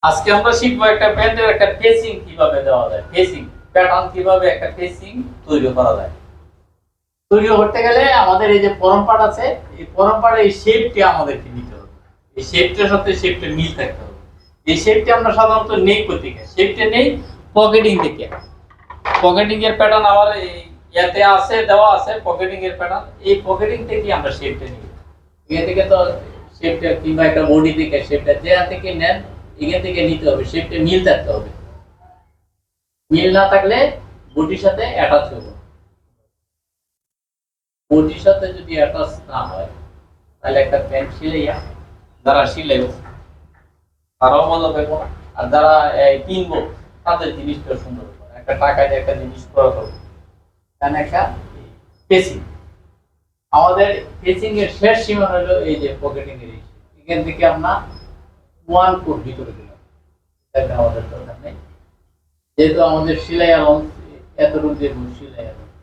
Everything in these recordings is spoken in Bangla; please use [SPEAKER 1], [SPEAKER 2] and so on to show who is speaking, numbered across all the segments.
[SPEAKER 1] আজকে আমরা শিখবো একটা প্যান্টের একটা ফেসিং কিভাবে দেওয়া যায়, ফেসিং প্যাটার্ন কিভাবে একটা ফেসিং তৈরি করা যায়। তৈরি করতে গেলে আমাদের এই যে পরম্পরা আছে, এই পরম্পরার এই শেপটি আমাদেরকে নিতে হবে। এই শেপটার সাথে শেপটা মিল থাকতে হবে। এই শেপটি আমরা সাধারণত নেই কোথেকে, শেপটা নেই পকেটিং থেকে। পকেটিং এর প্যাটার্ন আমার ইয়াতে আছে, দেওয়া আছে পকেটিং এর প্যাটার্ন। এই পকেটিং থেকে আমরা শেপটা নিই। এখান থেকে তো শেপটা কিংবা একটা বডি থেকে শেপটা যেখান থেকে নেন এখান থেকে নিতে হবে, শেপটা মিল থাকতে হবে। মিল না থাকলে বডির সাথে অ্যাটাচ হবে। বডির সাথে যদি অ্যাটাচ না হয় তাহলে একটা প্যান্ট সিলাইয়া যারা সিলাইব তারাও মজা পাইব না, আর যারা কিনবো তাদের জিনিসটা সুন্দর হবে। একটা টাকা দিয়ে একটা জিনিস করা হবে, কারণ একটা ফেসিং। আমাদের ফেসিং এর শেষ সীমা হলো এই যে পকেটিং এর। এখান থেকে আমরা 1 ফুট ভিতরে দিলাম, এটা আমাদের দরকার নেই, যেহেতু আমাদের সেলাই অ্যালাউন্স এতটুকু দিয়ে সেলাই অ্যালাউন্স।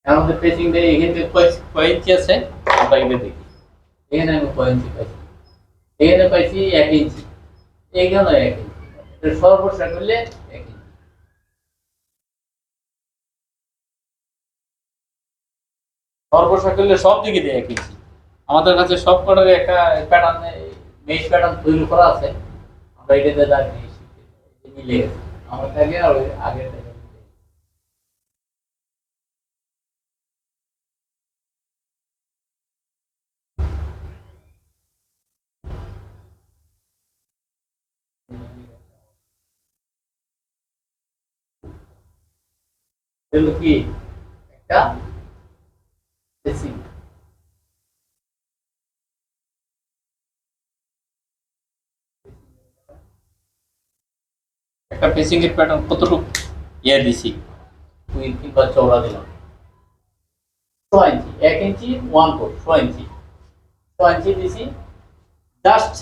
[SPEAKER 1] আমাদের ফেসিং দিয়ে এখান থেকে কয় ইঞ্চি আছে আমরা এখানে দেখি। এখানে আমি কয় ইঞ্চি পাইছি, এখানে পাইছি 1 ইঞ্চি, এইখানে 1 ইঞ্চি, এটা সর্বশেষ করলে 1 ইঞ্চি। সর্বশেষ করলে সব দিকে দিয়ে 1 ইঞ্চি। আমাদের কাছে সব কটার একটা প্যাটার্ন, মেশ প্যাটার্ন তৈরি করা আছে। আমরা এটাতে দাঁড়িয়ে মিলে গেছে আমার থেকে আর ওই আগের থেকে। এগুলো কি একটা ফেসিং। একটা ফেসিং এর প্যাটার্ন কতটুকু ইয়ে দিছি, 2 ইঞ্চি বা চওড়া দিলাম 6 ইঞ্চি, 1 ইঞ্চি 1 ফুট 6 ইঞ্চি, 6 ইঞ্চি দিছি। জাস্ট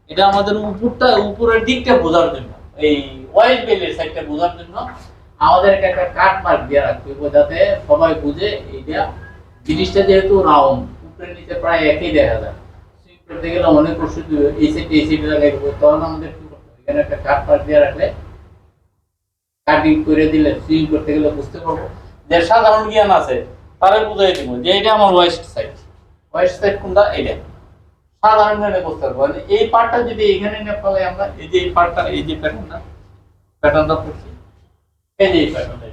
[SPEAKER 1] এটা আমাদের উপরটা, উপরের দিকটা বোঝার জন্য, এই ওয়াইড বেলের সাইডটা বোঝার জন্য আমাদের একটা কাট মার্ক দিয়ে রাখতে হবে, যাতে সবাই বুঝে এইটা জিনিসটা যেহেতু রাউন্ড, উপরে নিচে প্রায় একই দেখা যায়। সুইং করতে গেলে অনেক কষ্ট, এই সাইডে লাগাইবো, তখন আমাদের কি করতে হবে, এখানে একটা কাট মার্ক দিয়ে রাখলে কাটিং করে দিলে সুইং করতে গেলে বুঝতে পারবো। যে সাধারণ জ্ঞান আছে তারে বুঝাই দিব যে এটা আমার ওয়েস্ট সাইড, ওয়েস্ট সাইড কোনটা, এটা সাধারণ জ্ঞানে বুঝতে পারবো। মানে এই পার্টটা যদি এখানে না ফেলে আমরা, এই যে এই পার্টটা, এই যে প্যাটার্নটা করছি, এই যে এই প্যাটার্নটা,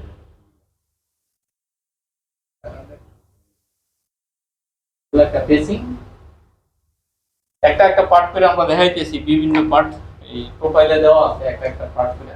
[SPEAKER 1] একটা ফেসিং একটা একটা পার্ট করে আমরা দেখাইতেছি, বিভিন্ন পার্ট এই প্রোফাইলে দেওয়া আছে, একটা একটা পার্ট করে